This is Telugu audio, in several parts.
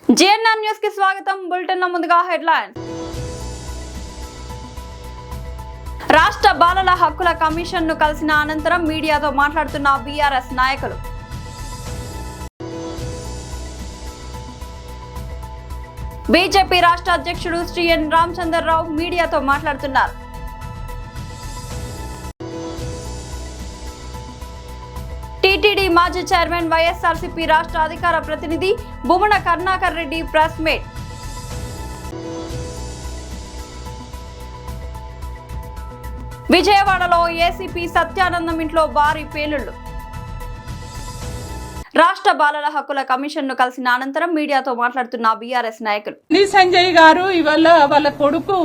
జేఎన్ఎన్ న్యూస్ కి స్వాగతం. బులెటిన్ లో ముందుగా హెడ్లైన్స్. రాష్ట్ర బాలల హక్కుల కమిషన్ ను కలిసిన అనంతరం మీడియాతో మాట్లాడుతున్న బీఆర్ఎస్ నాయకులు. బీజేపీ రాష్ట్ర అధ్యక్షుడు శ్రీ ఎన్ రామచంద్రరావు మీడియాతో మాట్లాడుతున్నారు. టీటీడీ మాజీ చైర్మన్ వైఎస్ఆర్సీపీ రాష్ట్ర అధికార ప్రతినిధి బుమన కరుణాకర్ రెడ్డి ప్రెస్ మీట్. విజయవాడలో ఏసీపీ సత్యానందం ఇంట్లో భారీ పేలుళ్లు. రాష్ట్ర బాలల హక్కుల కమిషన్ ను కలిసిన అనంతరం మీడియాతో మాట్లాడుతున్న బీఆర్ఎస్ నాయకులు. సంజయ్ గారు ఇవాళ వాళ్ళ కొడుకు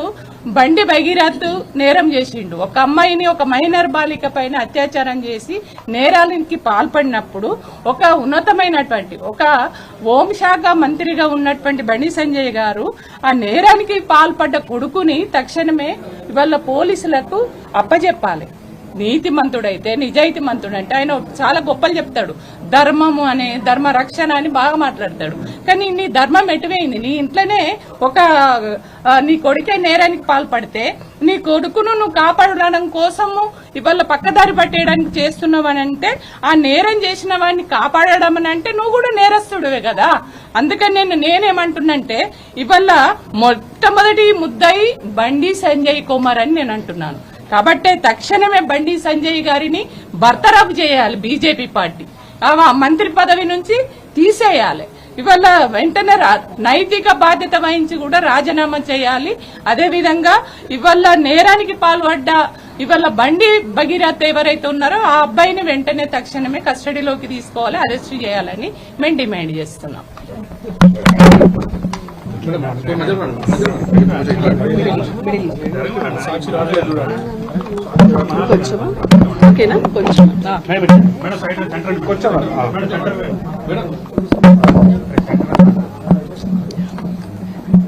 బండి భగీరథ్ నేరం చేసిండు. ఒక అమ్మాయిని, ఒక మైనర్ బాలిక పైన అత్యాచారం చేసి నేరానికి పాల్పడినప్పుడు ఒక ఉన్నతమైనటువంటి ఒక హోంశాఖ మంత్రిగా ఉన్నటువంటి బండి సంజయ్ గారు ఆ నేరానికి పాల్పడ్డ కొడుకుని తక్షణమే ఇవాళ పోలీసులకు అప్పచెప్పాలి. నీతిమంతుడైతే, నిజాయితీమంతుడంటే ఆయన చాలా గొప్పలు చెప్తాడు. ధర్మము అనే ధర్మ రక్షణ అని బాగా మాట్లాడతాడు. కానీ నీ ధర్మం ఎటువైంది? నీ ఇంట్లోనే నీ కొడుకే నేరానికి పాల్పడితే నీ కొడుకును నువ్వు కాపాడడం కోసము ఇవాళ పక్కదారి పట్టేయడానికి చేస్తున్నావు అని అంటే, ఆ నేరం చేసిన వాడిని కాపాడడం అని అంటే నువ్వు కూడా నేరస్తుడివే కదా. అందుకని నేనేమంటున్నంటే ఇవాళ మొట్టమొదటి ముద్దాయి బండి సంజయ్ కుమార్ అని నేను అంటున్నాను. కాబట్టే తక్షణమే బండి సంజయ్ గారిని బర్తరఫ్ చేయాలి. బీజేపీ పార్టీ ఆ మంత్రి పదవి నుంచి తీసేయాలి. ఇవాళ వెంటనే నైతిక బాధ్యత వహించి కూడా రాజీనామా చేయాలి. అదేవిధంగా ఇవాళ నేరానికి పాల్పడ్డ ఇవాళ బండి భగీరథ్ ఎవరైతే ఉన్నారో ఆ అబ్బాయిని వెంటనే తక్షణమే కస్టడీలోకి తీసుకోవాలి, అరెస్ట్ చేయాలని మేము డిమాండ్ చేస్తున్నాం.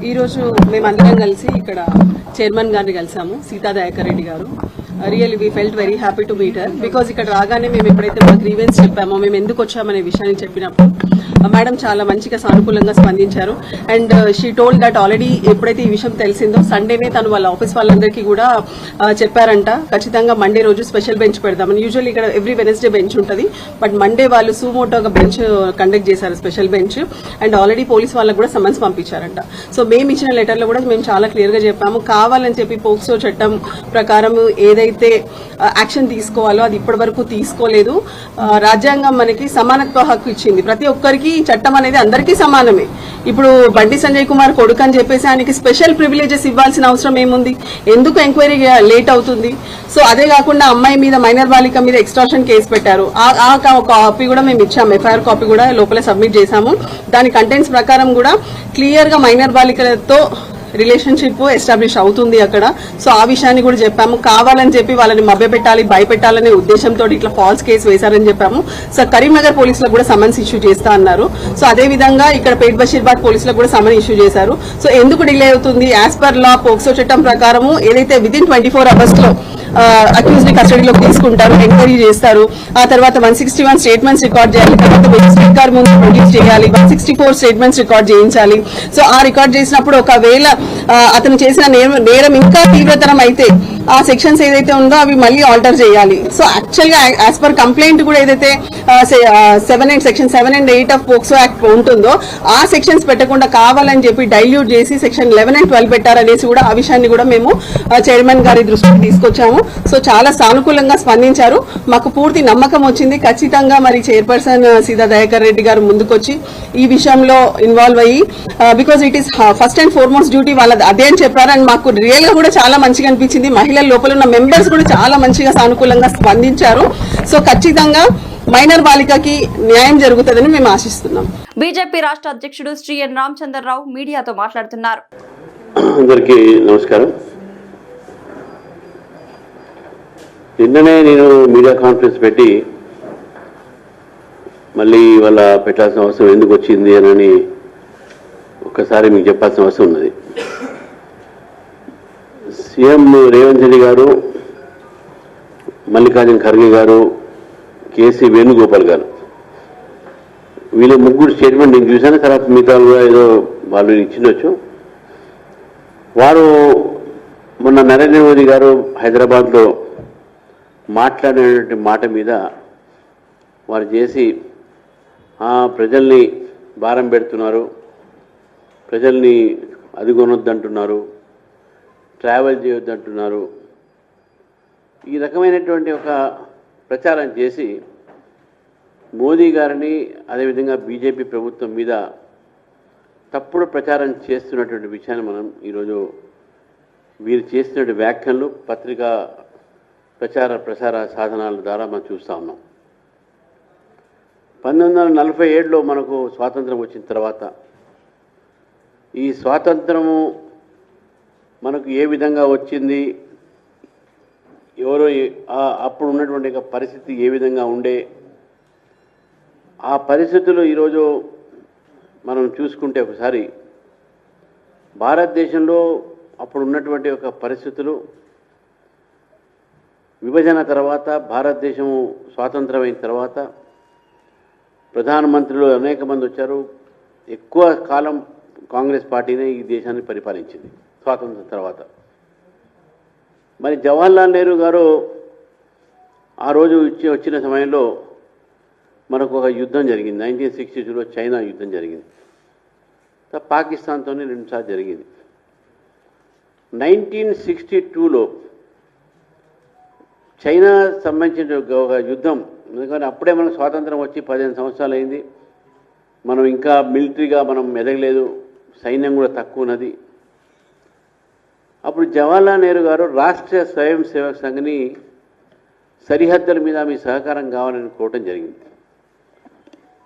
ఈరోజు మేమందరం కలిసి ఇక్కడ చైర్మన్ గారిని కలిసాము, సీతా దయాకర్ రెడ్డి గారు. Really we felt very happy to meet her. Because ఇక్కడ రాగానే మేము ఎప్పుడైతే మా గ్రీవెన్స్ చెప్పామో, మేము ఎందుకు వచ్చామనే విషయాన్ని చెప్పినప్పుడు మేడం చాలా మంచిగా సానుకూలంగా స్పందించారు. And she told that already ఎప్పుడైతే ఈ విషయం తెలిసిందో సండేనే తను వాళ్ళ ఆఫీస్ వాళ్ళందరికీ కూడా చెప్పారంట, ఖచ్చితంగా మండే రోజు స్పెషల్ బెంచ్ పెడదామని. యూజువల్లీ ఇక్కడ ఎవ్రీ వెనస్డే బెంచ్ ఉంటుంది, బట్ మండే వాళ్ళు సూమోటోగా బెంచ్ కండక్ట్ చేశారు, special bench. And already police వాళ్ళకు కూడా సమన్స్ పంపించారంట. సో మేము ఇచ్చిన లెటర్లో కూడా మేము చాలా క్లియర్ గా చెప్పాము, కావాలని చెప్పి పోక్సో చట్టం ప్రకారం ఏదైతే యాక్షన్ తీసుకోవాలో అది ఇప్పటి వరకు తీసుకోలేదు. రాజ్యాంగం మనకి సమానత్వ హక్కు ఇచ్చింది, ప్రతి ఒక్కరికి చట్టం అనేది అందరికీ సమానమే. ఇప్పుడు బండి సంజయ్ కుమార్ కొడుకు అని చెప్పేసి ఆయనకి స్పెషల్ ప్రివిలేజెస్ ఇవ్వాల్సిన అవసరం ఏముంది? ఎందుకు ఎంక్వైరీ లేట్ అవుతుంది? సో అదే కాకుండా అమ్మాయి మీద, మైనర్ బాలిక మీద ఎక్స్ట్రాక్షన్ కేసు పెట్టారు. ఆ కాపీ కూడా మేము ఇచ్చాము, ఎఫ్ఐఆర్ కాపీ కూడా లోపల సబ్మిట్ చేశాము. దాని కంటెంట్స్ ప్రకారం కూడా క్లియర్ గా మైనర్ బాలికలతో రిలేషన్షిప్ ఎస్టాబ్లిష్ అవుతుంది అక్కడ. సో ఆ విషయాన్ని కూడా చెప్పాము. కావాలని చెప్పి వాళ్ళని మభ్యపెట్టాలి, భయపెట్టాలనే ఉద్దేశంతో ఇట్లా ఫాల్స్ కేసు వేశారని చెప్పాము. సో కరీంనగర్ పోలీసులకు కూడా సమన్స్ ఇష్యూ చేస్తా అన్నారు. సో అదే విధంగా ఇక్కడ పేట్ బషీర్బాద్ పోలీసులకు కూడా సమన్ ఇష్యూ చేశారు. సో ఎందుకు డిలే అవుతుంది? యాజ్ పర్ లా పోక్సో చట్టం ప్రకారము ఏదైతే విదిన్ 24 hours లో అక్యూజ్ ని కస్టడీలోకి తీసుకుంటారు, ఎంక్వైరీ చేస్తారు. ఆ తర్వాత 161 స్టేట్మెంట్స్ రికార్డ్ చేయాలి, తర్వాత మెజిస్ట్రేట్ గారి ముందు ప్రొడ్యూస్ చేయాలి, 164 స్టేట్మెంట్స్ రికార్డ్ చేయించాలి. సో ఆ రికార్డ్ చేసినప్పుడు ఒకవేళ అతను చేసిన నేరం ఇంకా తీవ్రతరం అయితే ఆ సెక్షన్స్ ఏదైతే ఉందో అవి మళ్ళీ ఆల్టర్ చేయాలి. సో యాక్చువల్ గా యాజ్ పర్ కంప్లైంట్ కూడా ఏదైతే section 7 and 8 of POCSO act ఉంటుందో ఆ సెక్షన్స్ పెట్టకుండా కావాలని చెప్పి డైల్యూట్ చేసి సెక్షన్ 11 and 12 పెట్టారనేసి కూడా ఆ విషయాన్ని కూడా మేము చైర్మన్ గారి దృష్టికి తీసుకొచ్చాము. సో చాలా సానుకూలంగా స్పందించారు, మాకు పూర్తి నమ్మకం వచ్చింది. ఖచ్చితంగా మరి చైర్పర్సన్ సీతా దయాకర్ రెడ్డి గారు ముందుకొచ్చి ఈ విషయంలో ఇన్వాల్వ్ అయ్యి, because it is first and foremost duty వాళ్ళది అదే అని చెప్పారు. అండ్ మాకు రియల్ గా కూడా చాలా మంచిగా అనిపించింది. మహిళల లోపల ఉన్న మెంబర్స్ కూడా చాలా మంచిగా సానుకూలంగా స్పందించారు. సో ఖచ్చితంగా మైనర్ బాలికకి న్యాయం జరుగుతుందని మేము ఆశిస్తున్నాం. బీజేపీ రాష్ట్ర అధ్యక్షుడు శ్రీ ఎన్ రామచంద్రరావు మీడియాతో మాట్లాడుతున్నారు. అందరికీ నమస్కారం. నిన్ననే నేను మీడియా కాన్ఫరెన్స్ పెట్టి మళ్ళీ ఇవాళ పెట్టాల్సిన అవసరం ఎందుకు వచ్చింది అని ఒక్కసారి మీకు చెప్పాల్సిన అవసరం ఉన్నది. సీఎం రేవంత్ రెడ్డి గారు, మల్లికార్జున ఖర్గే గారు, కేసీ వేణుగోపాల్ గారు వీళ్ళ ముగ్గురు స్టేట్మెంట్ నేను చూశాను. తర్వాత మిగతా కూడా ఏదో వాళ్ళు ఇచ్చిండొచ్చు. వారు మొన్న నరేంద్ర మోదీ గారు హైదరాబాద్లో మాట్లాడినటువంటి మాట మీద వారు చేసి ప్రజల్ని భారం పెడుతున్నారు, ప్రజల్ని అది కొనొద్దంటున్నారు, ట్రావెల్ చేయొద్దంటున్నారు, ఈ రకమైనటువంటి ఒక ప్రచారం చేసి మోదీ గారిని అదేవిధంగా బీజేపీ ప్రభుత్వం మీద తప్పుడు ప్రచారం చేస్తున్నటువంటి విషయాన్ని మనం ఈరోజు వీరు చేస్తున్న వ్యాఖ్యలు పత్రికా ప్రసార సాధనాల ద్వారా మనం చూస్తూ ఉన్నాం. 1947లో మనకు స్వాతంత్రం వచ్చిన తర్వాత ఈ స్వాతంత్రము మనకు ఏ విధంగా వచ్చింది, ఎవరో అప్పుడు ఉన్నటువంటి పరిస్థితి ఏ విధంగా ఉండే, ఆ పరిస్థితులు ఈరోజు మనం చూసుకుంటే ఒకసారి భారతదేశంలో అప్పుడు ఉన్నటువంటి ఒక పరిస్థితులు విభజన తర్వాత భారతదేశము స్వాతంత్రమైన తర్వాత ప్రధానమంత్రులు అనేక మంది వచ్చారు. ఎక్కువ కాలం కాంగ్రెస్ పార్టీనే ఈ దేశాన్ని పరిపాలించింది స్వాతంత్రం తర్వాత. మరి జవహర్లాల్ నెహ్రూ గారు ఆ రోజు వచ్చిన సమయంలో మనకు ఒక యుద్ధం జరిగింది. 1962లో చైనా యుద్ధం జరిగింది. పాకిస్తాన్తోనే 2 సార్లు జరిగింది. 1962లో చైనా సంబంధించిన ఒక యుద్ధం, ఎందుకంటే అప్పుడే మనకు స్వాతంత్రం వచ్చి 15 సంవత్సరాలు అయింది. మనం ఇంకా మిలిటరీగా మనం ఎదగలేదు, సైన్యం కూడా తక్కువ ఉన్నది. అప్పుడు జవహర్లాల్ నెహ్రూ గారు రాష్ట్రీయ స్వయం సేవక్ సంఘ్ని సరిహద్దుల మీద మీ సహకారం కావాలని కోరటం జరిగింది.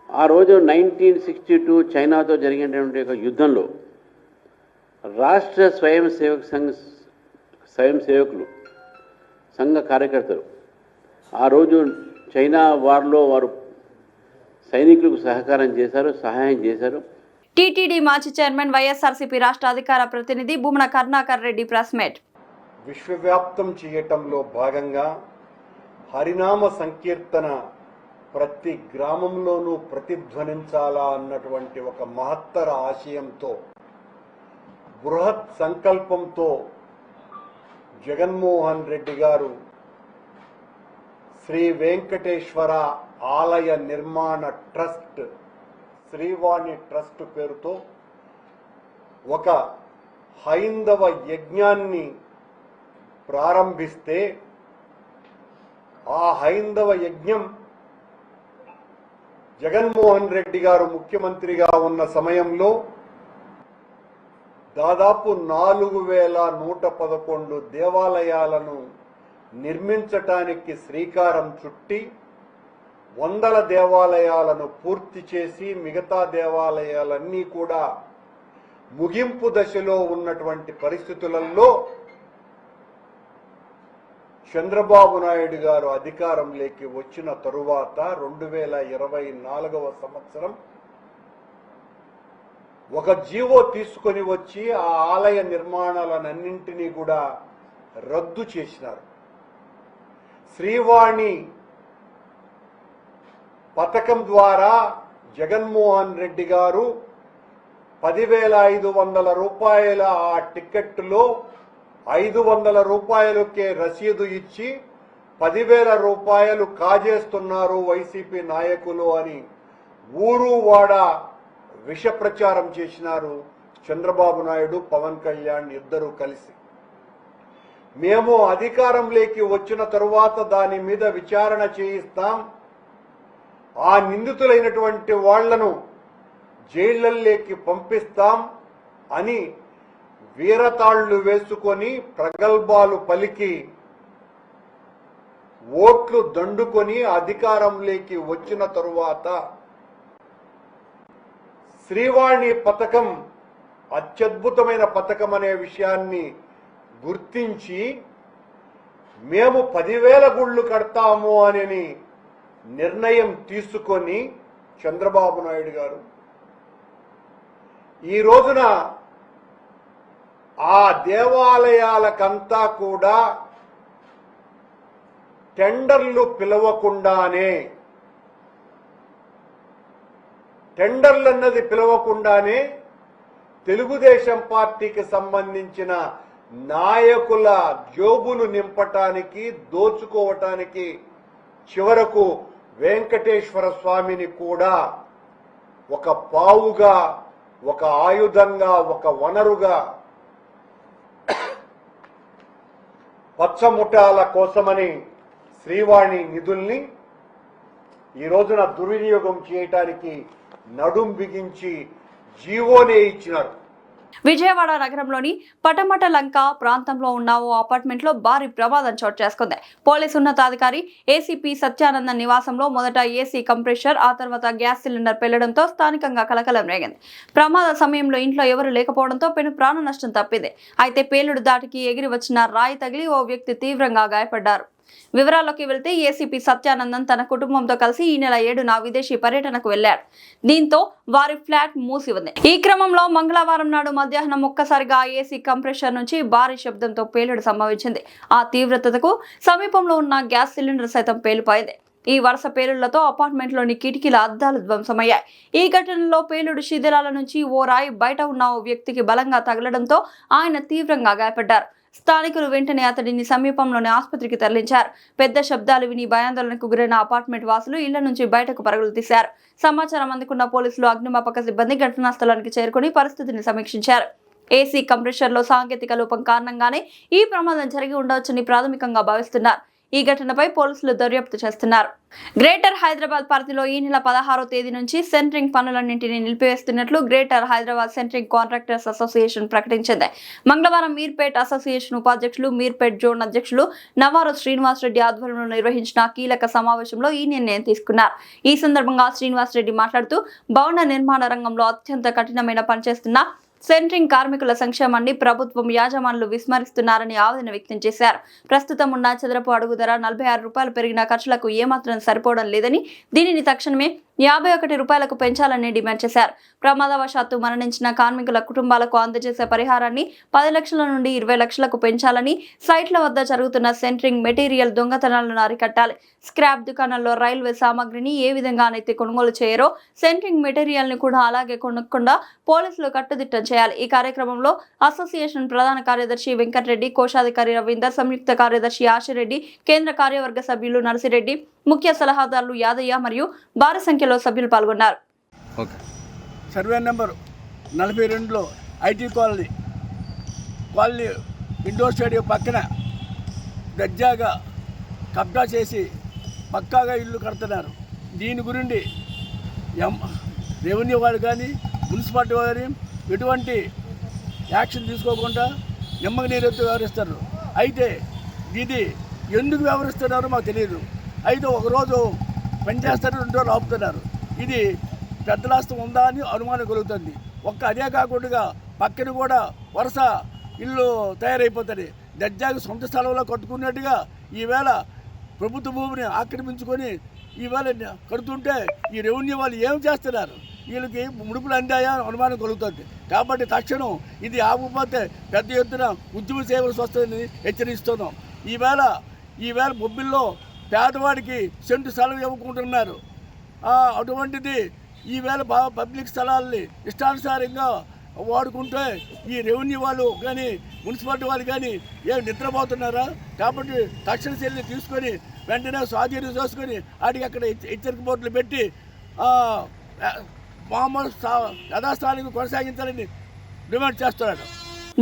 ఆ రోజు 1962 చైనాతో జరిగినటువంటి ఒక యుద్ధంలో రాష్ట్ర స్వయం సేవకులు సంఘ కార్యకర్తలు ఆ రోజు చైనా వార్లో వారు సైనికులకు సహకారం చేశారు, సహాయం చేశారు. టీటీడీ మాజీ చైర్మన్ వైఎస్ఆర్సీపీ రాష్ట్ర అధికార ప్రతినిధి భూమన కరుణాకర్ రెడ్డి ప్రెస్ మీట్. విశ్వవ్యాప్తం చేయటంలో భాగంగా హరినామ సంకీర్తన ప్రతి గ్రామంలోనూ ప్రతిధ్వనించాలా అన్నటువంటి ఒక మహత్తర ఆశయంతో, బృహత్ సంకల్పంతో జగన్మోహన్ రెడ్డి గారు శ్రీ వెంకటేశ్వర ఆలయ నిర్మాణ ట్రస్ట్, శ్రీవాణి ట్రస్ట్ పేరుతో ఒక హైందవ యజ్ఞాన్ని ప్రారంభిస్తే, ఆ హైందవ యజ్ఞం జగన్మోహన్ రెడ్డి గారు ముఖ్యమంత్రిగా ఉన్న సమయంలో దాదాపు 4111 దేవాలయాలను నిర్మించటానికి శ్రీకారం చుట్టి 100 దేవాలయాలను పూర్తి చేసి మిగతా దేవాలయాలన్నీ కూడా ముగింపు దశలో ఉన్నటువంటి పరిస్థితులలో చంద్రబాబు నాయుడు గారు అధికారంలోకి వచ్చిన తరువాత 2024వ సంవత్సరం ఒక జీవో తీసుకొని వచ్చి ఆ ఆలయ నిర్మాణాలన్నింటినీ కూడా రద్దు చేసినారు. శ్రీవాణి పథకం ద్వారా జగన్మోహన్ రెడ్డి గారు 10,500 రూపాయల ఆ టికెట్లో 500 రూపాయలకే రసీదు ఇచ్చి 10,000 రూపాయలు కాజేస్తున్నారు వైసీపీ నాయకులు అని ఊరు వాడ విష ప్రచారం చేసినారు చంద్రబాబు నాయుడు, పవన్ కళ్యాణ్ ఇద్దరూ కలిసి. మేము అధికారంలోకి వచ్చిన తరువాత దాని మీద విచారణ చేయిస్తాం, ఆ నిందితులైనటువంటి వాళ్లను జైళ్లలోకి పంపిస్తాం అని వీరతాళ్లు వేసుకొని ప్రగల్భాలు పలికి ఓట్లు దండుకొని అధికారంలోకి వచ్చిన తరువాత శ్రీవాణి పథకం అత్యద్భుతమైన పథకం అనే విషయాన్ని గుర్తించి మేము 10,000 గుళ్ళు కడతాము అని నిర్ణయం తీసుకొని చంద్రబాబు నాయుడు గారు ఈ రోజున ఆ దేవాలయాలకంతా కూడా టెండర్లు పిలవకుండానే టెండర్లు అన్నది పిలవకుండానే తెలుగుదేశం పార్టీకి సంబంధించిన నాయకుల జోబులు నింపటానికి, దోచుకోవటానికి చివరకు వెంకటేశ్వర స్వామిని కూడా ఒక పావుగా, ఒక ఆయుధంగా, ఒక వనరుగా పచ్చముఠాల కోసమని శ్రీవాణి నిధుల్ని ఈ రోజున దుర్వినియోగం చేయటానికి నడుం బిగించి జీవోనే ఇచ్చినారు. విజయవాడ నగరంలోని పటమట లంక ప్రాంతంలో ఉన్న ఓ అపార్ట్మెంట్ లో భారీ ప్రమాదం చోటు చేసుకుంది. పోలీసు ఉన్నతాధికారి ఏసీపీ సత్యానంద నివాసంలో మొదట ఏసీ కంప్రెషర్, ఆ తర్వాత గ్యాస్ సిలిండర్ పెళ్లడంతో స్థానికంగా కలకలం రేగింది. ప్రమాద సమయంలో ఇంట్లో ఎవరు లేకపోవడంతో పెను ప్రాణ నష్టం తప్పింది. అయితే పేలుడు దాటికి ఎగిరి వచ్చిన రాయి తగిలి ఓ వ్యక్తి తీవ్రంగా గాయపడ్డారు. వివరాల్లోకి వెళ్తే ఏసీపీ సత్యానందన్ తన కుటుంబంతో కలిసి ఈ నెల 7న విదేశీ పర్యటనకు వెళ్లారు. దీంతో వారి ఫ్లాట్ మూసి ఉంది. ఈ క్రమంలో మంగళవారం నాడు మధ్యాహ్నం ఒక్కసారిగా ఏసీ కంప్రెషర్ నుంచి భారీ శబ్దంతో పేలుడు సంభవించింది. ఆ తీవ్రతకు సమీపంలో ఉన్న గ్యాస్ సిలిండర్ సైతం పేలిపోయింది. ఈ వరుస పేలుళ్లతో అపార్ట్మెంట్లోని కిటికీల అద్దాలు ధ్వంసమయ్యాయి. ఈ ఘటనలో పేలుడు శిథిలాల నుంచి ఓ రాయి బయట ఉన్న ఓ వ్యక్తికి బలంగా తగలడంతో ఆయన తీవ్రంగా గాయపడ్డారు. స్థానికులు వెంటనే అతడిని సమీపంలోని ఆసుపత్రికి తరలించారు. పెద్ద శబ్దాలు విని భయాందోళనకు గురైన అపార్ట్మెంట్ వాసులు ఇళ్ల నుంచి బయటకు పరుగులు తీశారు. సమాచారం అందుకున్న పోలీసులు, అగ్నిమాపక సిబ్బంది ఘటనా స్థలానికి చేరుకుని పరిస్థితిని సమీక్షించారు. ఏసీ కంప్రెషర్లో సాంకేతిక లోపం కారణంగానే ఈ ప్రమాదం జరిగి ఉండవచ్చని ప్రాథమికంగా భావిస్తున్నారు. ఈ ఘటనపై పోలీసులు దర్యాప్తు చేస్తున్నారు. గ్రేటర్ హైదరాబాద్ పరిధిలో ఈ నెల 16వ తేదీ నుంచి సెంట్రింగ్ పనులన్నింటినీ నిలిపివేస్తున్నట్లు greater Hyderabad centring contractors association ప్రకటించింది. మంగళవారం మీర్పేట్ అసోసియేషన్ ఉపాధ్యక్షులు, మీర్పేట్ జోన్ అధ్యక్షులు నవారు శ్రీనివాస్ రెడ్డి ఆధ్వర్యంలో నిర్వహించిన కీలక సమావేశంలో ఈ నిర్ణయం తీసుకున్నారు. ఈ సందర్భంగా శ్రీనివాస్ రెడ్డి మాట్లాడుతూ భవన నిర్మాణ రంగంలో అత్యంత కఠినమైన పనిచేస్తున్న సెంట్రింగ్ కార్మికుల సంక్షేమాన్ని ప్రభుత్వం యాజమానులు విస్మరిస్తున్నారని ఆవేదన వ్యక్తం చేశారు. ప్రస్తుతం ఉన్న చదరపు అడుగు ధర 46 రూపాయలు పెరిగిన ఖర్చులకు ఏమాత్రం సరిపోవడం లేదని, దీనిని తక్షణమే 51 రూపాయలకు పెంచాలని డిమాండ్ చేశారు. ప్రమాదవశాత్తు మరణించిన కార్మికుల కుటుంబాలకు అందజేసే పరిహారాన్ని 10 లక్షల నుండి 20 లక్షలకు పెంచాలని, సైట్ల వద్ద జరుగుతున్న సెంట్రింగ్ మెటీరియల్ దొంగతనాలను అరికట్టాలి. స్క్రాప్ దుకాణాల్లో రైల్వే సామాగ్రిని ఏ విధంగానైతే కొనుగోలు చేయరో సెంట్రింగ్ మెటీరియల్ ని కూడా అలాగే కొనకుండా పోలీసులు కట్టుదిట్టం చేయాలి. ఈ కార్యక్రమంలో అసోసియేషన్ ప్రధాన కార్యదర్శి వెంకటరెడ్డి, కోశాధికారి రవీందర్, సంయుక్త కార్యదర్శి ఆశిరెడ్డి, కేంద్ర కార్యవర్గ సభ్యులు నర్సిరెడ్డి, ముఖ్య సలహాదారులు యాదయ్య మరియు భారీ సంఖ్యలో సభ్యులు పాల్గొన్నారు. సర్వే నెంబర్ 42లో ఐటీ కాలనీ ఇండోర్ స్టేడియం పక్కన దర్జాగా కబ్జా చేసి పక్కాగా ఇల్లు కడుతున్నారు. దీని గురించి రెవెన్యూ వాళ్ళు కానీ మున్సిపాలిటీ వారు ఎటువంటి యాక్షన్ తీసుకోకుండా నిమ్మకి నీరెత్తు వ్యవహరిస్తారు. అయితే ఇది ఎందుకు వ్యవహరిస్తున్నారో మాకు తెలియదు. అయితే ఒకరోజు పనిచేస్తారు, 2 రోజులు ఆపుతున్నారు. ఇది పెద్దలాస్తం ఉందా అని అనుమానం కలుగుతుంది. అదే కాకుండా పక్కన కూడా వరుస ఇల్లు తయారైపోతుంది. దర్జాగా సొంత స్థలంలో కట్టుకున్నట్టుగా ఈవేళ ప్రభుత్వ భూమిని ఆక్రమించుకొని ఈవేళ కడుతుంటే ఈ రెవెన్యూ వాళ్ళు ఏం చేస్తున్నారు? వీళ్ళకి ముడుపులు అందాయా అనుమానం కలుగుతుంది. కాబట్టి తక్షణం ఇది ఆగిపోతే పెద్ద ఎత్తున ఉద్యమ చేయవలసి వస్తుందని హెచ్చరిస్తున్నాం. ఈవేళ బొబ్బిల్లో పేదవాడికి సెంటు స్థలం ఇవ్వకుంటున్నారు. అటువంటిది ఈవేళ పబ్లిక్ స్థలాల్ని ఇష్టానుసారంగా వాడుకుంటే ఈ రెవెన్యూ వాళ్ళు కానీ మున్సిపాలిటీ వాళ్ళు కానీ ఏం నిద్రపోతున్నారా? కాబట్టి తక్షణ చర్యలు తీసుకొని వెంటనే స్వాధీనం చేసుకొని వాటికి అక్కడ హెచ్చరిక బోర్డులు పెట్టి మామూలు యథాస్థానాన్ని కొనసాగించాలని డిమాండ్ చేస్తున్నాడు.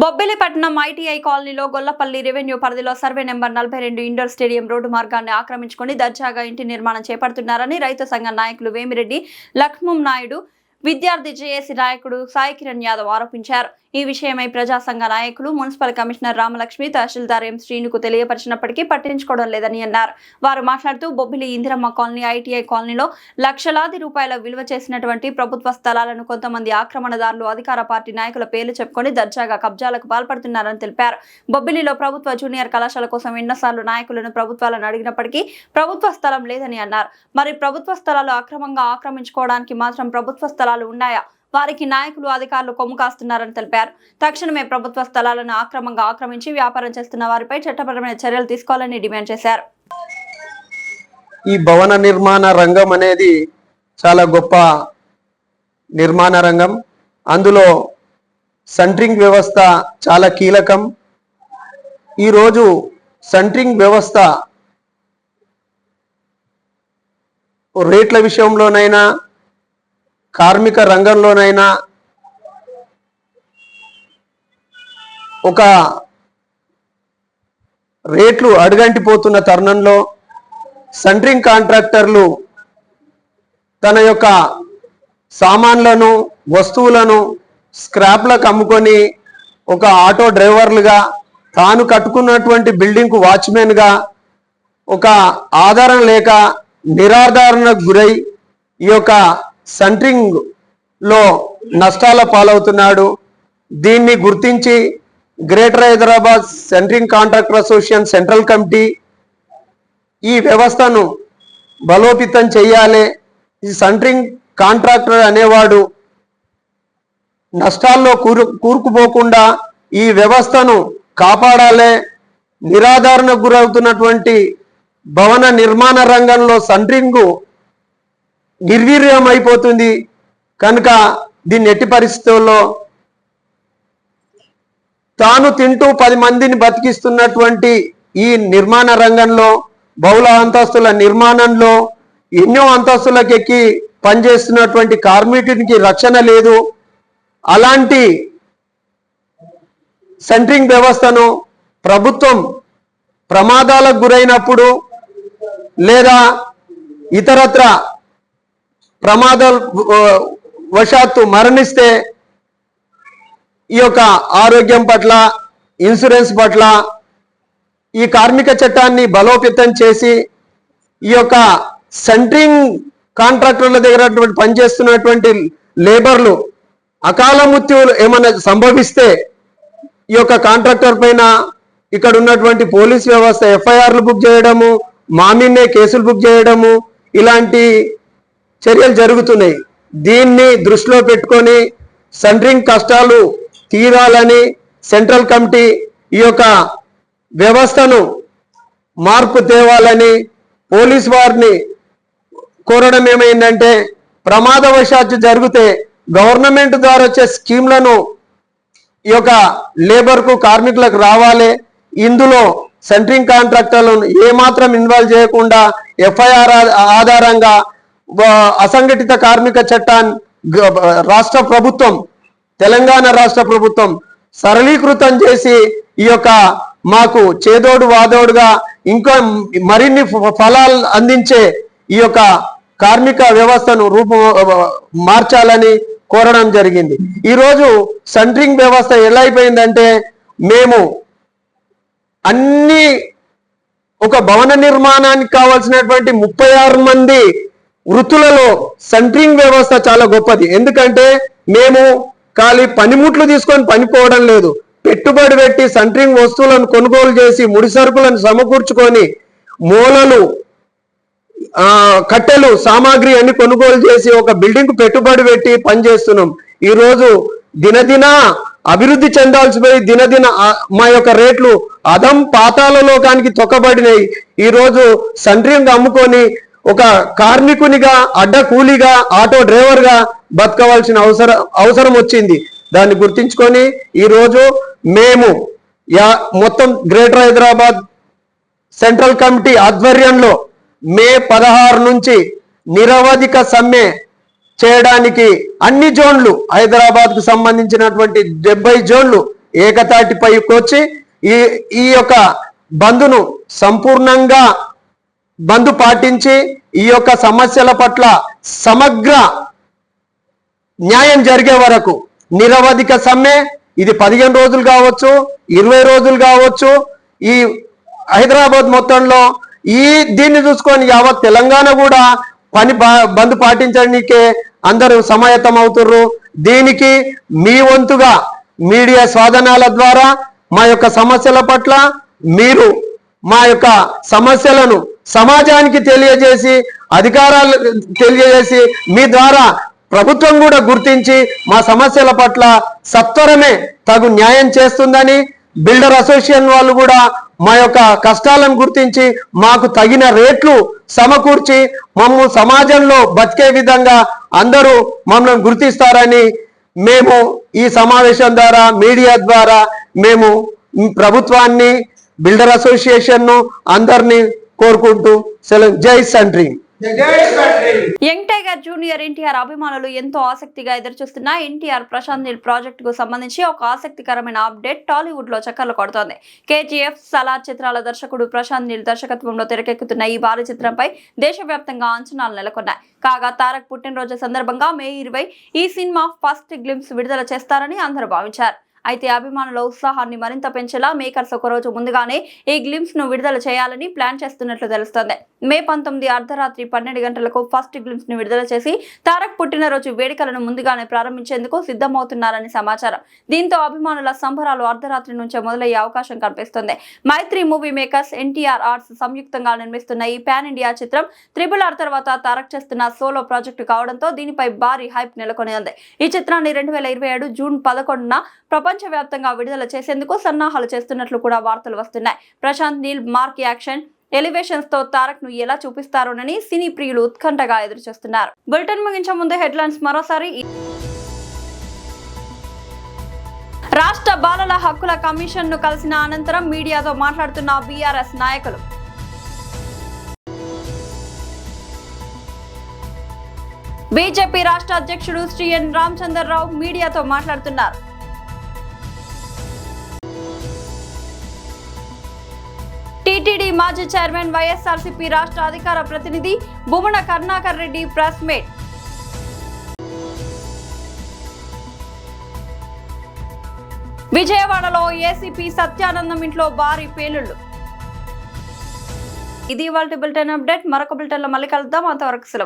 బొబ్బిలిపట్నం ఐటీఐ కాలనీలో గొల్లపల్లి రెవెన్యూ పరిధిలో survey number 42 indoor stadium road మార్గాన్ని ఆక్రమించుకొని దర్జాగా ఇంటి నిర్మాణం చేపడుతున్నారని రైతు సంఘ నాయకులు వేమిరెడ్డి లక్ష్మం నాయుడు, విద్యార్థి జేఏసీ నాయకుడు సాయి కిరణ్ యాదవ్ ఆరోపించారు. ఈ విషయమై ప్రజా సంఘ నాయకులు మున్సిపల్ కమిషనర్ రామలక్ష్మి, తహసీల్దార్ ఎం శ్రీనుకు తెలియపరిచినప్పటికీ పట్టించుకోవడం లేదని అన్నారు. వారు మాట్లాడుతూ బొబ్బిలి ఇందిరమ్మ కాలనీ, ఐటీఐ కాలనీలో లక్షలాది రూపాయల విలువ చేసినటువంటి ప్రభుత్వ స్థలాలను కొంతమంది ఆక్రమణదారులు అధికార పార్టీ నాయకుల పేర్లు చెప్పుకొని దర్జాగా కబ్జాలకు పాల్పడుతున్నారని తెలిపారు. బొబ్బిలిలో ప్రభుత్వ జూనియర్ కళాశాల కోసం ఎన్నోసార్లు నాయకులను ప్రభుత్వాలను అడిగినప్పటికీ ప్రభుత్వ స్థలం లేదని అన్నారు. మరి ప్రభుత్వ స్థలాలు అక్రమంగా ఆక్రమించుకోవడానికి మాత్రం ప్రభుత్వ స్థలాలు ఉన్నాయా? వారికి నాయకులు, అధికారులు కొమ్ము కాస్తున్నారని తెలిపారు. తక్షణమే ప్రభుత్వ స్థలాలను అక్రమంగా ఆక్రమించి వ్యాపారం చేస్తున్న వారిపై చట్టపరమైన చర్యలు తీసుకోవాలని డిమాండ్ చేశారు. ఈ భవన నిర్మాణ రంగం అనేది చాలా గొప్ప నిర్మాణ రంగం. అందులో సెంట్రింగ్ వ్యవస్థ చాలా కీలకం. ఈరోజు సెంట్రింగ్ వ్యవస్థ రేట్ల విషయంలోనైనా కార్మిక రంగంలోనైనా ఒక రేట్లు అడుగంటిపోతున్న తరుణంలో సెంట్రింగ్ కాంట్రాక్టర్లు తన యొక్క సామాన్లను వస్తువులను స్క్రాప్లకు అమ్ముకొని ఒక ఆటో డ్రైవర్లుగా తాను కట్టుకున్నటువంటి బిల్డింగ్కు వాచ్మెన్గా ఒక ఆధారం లేక నిరాధారణకు గురై ఈ యొక్క సెంట్రింగ్ లో నష్టాల పాలవుతున్నాడు. దీన్ని గుర్తించి greater Hyderabad centring contractor association central committee ఈ వ్యవస్థను బలోపేతం చేయాలి. ఈ సెంట్రింగ్ కాంట్రాక్టర్ అనేవాడు నష్టాల్లో కూరుకుపోకుండా ఈ వ్యవస్థను కాపాడాలి. నిరాధారణకు గురవుతున్నటువంటి భవన నిర్మాణ రంగంలో సెంట్రింగ్ నిర్వీర్యం అయిపోతుంది కనుక దీన్ని ఎట్టి పరిస్థితుల్లో తాను తింటూ 10 మందిని బతికిస్తున్నటువంటి ఈ నిర్మాణ రంగంలో బహుళ అంతస్తుల నిర్మాణంలో ఎన్నో అంతస్తులకు ఎక్కి పనిచేస్తున్నటువంటి కార్మికునికి రక్షణ లేదు. అలాంటి సెంట్రింగ్ వ్యవస్థను ప్రభుత్వం ప్రమాదాలకు గురైనప్పుడు లేదా ఇతరత్ర ప్రమాదాల వశాత్తు మరణిస్తే ఈ యొక్క ఆరోగ్యం పట్ల ఇన్సూరెన్స్ పట్ల ఈ కార్మిక చట్టాన్ని బలోపేతం చేసి ఈ యొక్క సెంట్రింగ్ కాంట్రాక్టర్ల దగ్గర పనిచేస్తున్నటువంటి లేబర్లు అకాల మృత్యువులు ఏమైనా సంభవిస్తే ఈ యొక్క కాంట్రాక్టర్ పైన ఇక్కడ ఉన్నటువంటి పోలీస్ వ్యవస్థ ఎఫ్ఐఆర్లు బుక్ చేయడము, మామిన్నే కేసులు బుక్ చేయడము ఇలాంటి చర్యలు జరుగుతున్నాయి. దీన్ని దృష్టిలో పెట్టుకొని సెంట్రింగ్ కష్టాలు తీరాలని సెంట్రల్ కమిటీ ఈ యొక్క వ్యవస్థను మార్పు తేవాలని పోలీస్ వారిని కోరడం ఏమైందంటే ప్రమాదవశాత్తు జరిగితే గవర్నమెంట్ ద్వారా వచ్చే స్కీమ్లను ఈ యొక్క లేబర్కు కార్మికులకు రావాలి. ఇందులో సెంట్రింగ్ కాంట్రాక్టర్లను ఏమాత్రం ఇన్వాల్వ్ చేయకుండా ఎఫ్ఐఆర్ ఆధారంగా అసంఘటిత కార్మిక చట్టాన్ని రాష్ట్ర ప్రభుత్వం తెలంగాణ రాష్ట్ర ప్రభుత్వం సరళీకృతం చేసి ఈ యొక్క మాకు చేదోడు వాదోడుగా ఇంకా మరిన్ని ఫలాలు అందించే ఈ యొక్క కార్మిక వ్యవస్థను మార్చాలని కోరడం జరిగింది. ఈరోజు సెంట్రింగ్ వ్యవస్థ ఎలా అయిపోయిందంటే మేము అన్ని ఒక భవన నిర్మాణానికి కావాల్సినటువంటి 36 మంది వృత్తులలో సెంట్రింగ్ వ్యవస్థ చాలా గొప్పది. ఎందుకంటే మేము ఖాళీ పనిముట్లు తీసుకొని పనిపోవడం లేదు, పెట్టుబడి పెట్టి సెంట్రింగ్ వస్తువులను కొనుగోలు చేసి ముడి సరుకులను సమకూర్చుకొని మూలలు కట్టెలు సామాగ్రి అన్ని కొనుగోలు చేసి ఒక బిల్డింగ్ పెట్టుబడి పెట్టి పనిచేస్తున్నాం. ఈరోజు దినదిన అభివృద్ధి చెందాల్సిపోయి దినదిన మా యొక్క రేట్లు అదం పాతాల లోకానికి తొక్కబడినాయి. ఈరోజు సెంట్రింగ్ అమ్ముకొని ఒక కార్మికునిగా అడ్డ కూలీగా ఆటో డ్రైవర్గా బతకవలసిన అవసరం వచ్చింది. దాన్ని గుర్తించుకొని ఈరోజు మేము మొత్తం గ్రేటర్ హైదరాబాద్ సెంట్రల్ కమిటీ ఆధ్వర్యంలో మే 16 నుంచి నిరవధిక సమ్మె చేయడానికి అన్ని జోన్లు హైదరాబాద్ కు సంబంధించినటువంటి 70 జోన్లు ఏకతాటిపైకి వచ్చి ఈ యొక్క బంద్ను సంపూర్ణంగా బంద్ పాటించి ఈ యొక్క సమస్యల పట్ల సమగ్ర న్యాయం జరిగే వరకు నిరవధిక సమ్మె, ఇది 15 రోజులు కావచ్చు, 20 రోజులు కావచ్చు, ఈ హైదరాబాద్ మొత్తంలో దీన్ని చూసుకొని యావత్ తెలంగాణ కూడా బంద్ పాటించడానికే అందరూ సమాయత్తం అవుతుర్రు. దీనికి మీ వంతుగా మీడియా సాధనాల ద్వారా మా యొక్క సమస్యల పట్ల మీరు మా యొక్క సమస్యలను సమాజానికి తెలియజేసి అధికారాలు తెలియజేసి మీ ద్వారా ప్రభుత్వం కూడా గుర్తించి మా సమస్యల పట్ల సత్వరమే తగు న్యాయం చేస్తుందని, బిల్డర్ అసోసియేషన్ వాళ్ళు కూడా మా యొక్క కష్టాలను గుర్తించి మాకు తగిన రేట్లు సమకూర్చి మమ్మల్ని సమాజంలో బతికే విధంగా అందరూ మమ్మల్ని గుర్తిస్తారని మేము ఈ సమావేశం ద్వారా మీడియా ద్వారా మేము ప్రభుత్వాన్ని బిల్డర్ అసోసియేషన్ అందరినీ కోరుకుంటూ జై సంట్రీ. యంగ్ టైగర్ జూనియర్ ఎన్టీఆర్ అభిమానులు ఎంతో ఆసక్తిగా ఎదురుచూస్తున్న ఎన్టీఆర్ ప్రశాంత్ నీల్ ప్రాజెక్ట్ కు సంబంధించి ఒక ఆసక్తికరమైన అప్డేట్ టాలీవుడ్ లో చక్కర్లు కొడుతోంది. కేజీఎఫ్, సలార్ చిత్రాల దర్శకుడు ప్రశాంత్ నీల్ దర్శకత్వంలో తెరకెక్కుతున్న ఈ భారీ చిత్రంపై దేశవ్యాప్తంగా అంచనాలు నెలకొన్నాయి. కాగా తారక్ పుట్టినరోజు సందర్భంగా మే 20 ఈ సినిమా ఫస్ట్ గ్లింప్స్ విడుదల చేస్తారని అందరూ భావించారు. అయితే అభిమానుల ఉత్సాహాన్ని మరింత పెంచేలా మేకర్స్ ఒక రోజు ముందుగానే ఈ గ్లింప్స్ ను విడుదల చేయాలని ప్లాన్ చేస్తున్నట్లు తెలుస్తోంది. మే 19 అర్ధరాత్రి 12 గంటలకు ఫస్ట్ గ్లింప్స్ ను విడుదల చేసి తారక్ పుట్టినరోజు వేడుకలను ముందుగానే ప్రారంభించేందుకు సిద్ధమవుతున్నారని సమాచారం. దీంతో అభిమానుల సంబరాలు అర్ధరాత్రి నుంచే మొదలయ్యే అవకాశం కనిపిస్తుంది. మైత్రి మూవీ మేకర్స్, ఎన్టీఆర్ ఆర్ట్స్ సంయుక్తంగా నిర్మిస్తున్న ఈ పాన్ ఇండియా చిత్రం RRR తర్వాత తారక్ చేస్తున్న సోలో ప్రాజెక్టు కావడంతో దీనిపై భారీ హైప్ నెలకొని ఉంది. ఈ చిత్రాన్ని 2027 జూన్ 11న ప్రపంచవ్యాప్తంగా విడుదల చేసేందుకు సన్నాహాలు చేస్తున్నట్లు కూడా వార్తలు వస్తున్నాయి. Prashanth Neel mark action elevations తో తారక్ ను ఎలా చూపిస్తారోనని సినీ ప్రియులు ఉత్కంఠగా ఎదురుచూస్తున్నారు. బులెటిన్ ముగించే ముందు హెడ్లైన్స్ మరోసారి. రాష్ట్ర బాలల హక్కుల కమిషన్ ను కలిసిన అనంతరం మీడియాతో మాట్లాడుతున్న బీఆర్ఎస్ నాయకులు. బీజేపీ రాష్ట్ర అధ్యక్షుడు శ్రీ ఎన్ రామచంద్రరావు మీడియాతో మాట్లాడుతున్నారు. టీటీడీ మాజీ చైర్మన్ వైఎస్ఆర్సీపీ రాష్ట్ర అధికార ప్రతినిధి బుమన కరుణాకర్ రెడ్డి ప్రెస్ మీట్. విజయవాడలో ఏసీపీ సత్యానందం ఇంట్లో భారీ పేలుళ్లు. ఇది ఇవాల్టి బులెటిన్ అప్డేట్. మరొక బులెటిన్ లో మళ్ళీ కలుద్దాం. అంతవరకు సెలవు.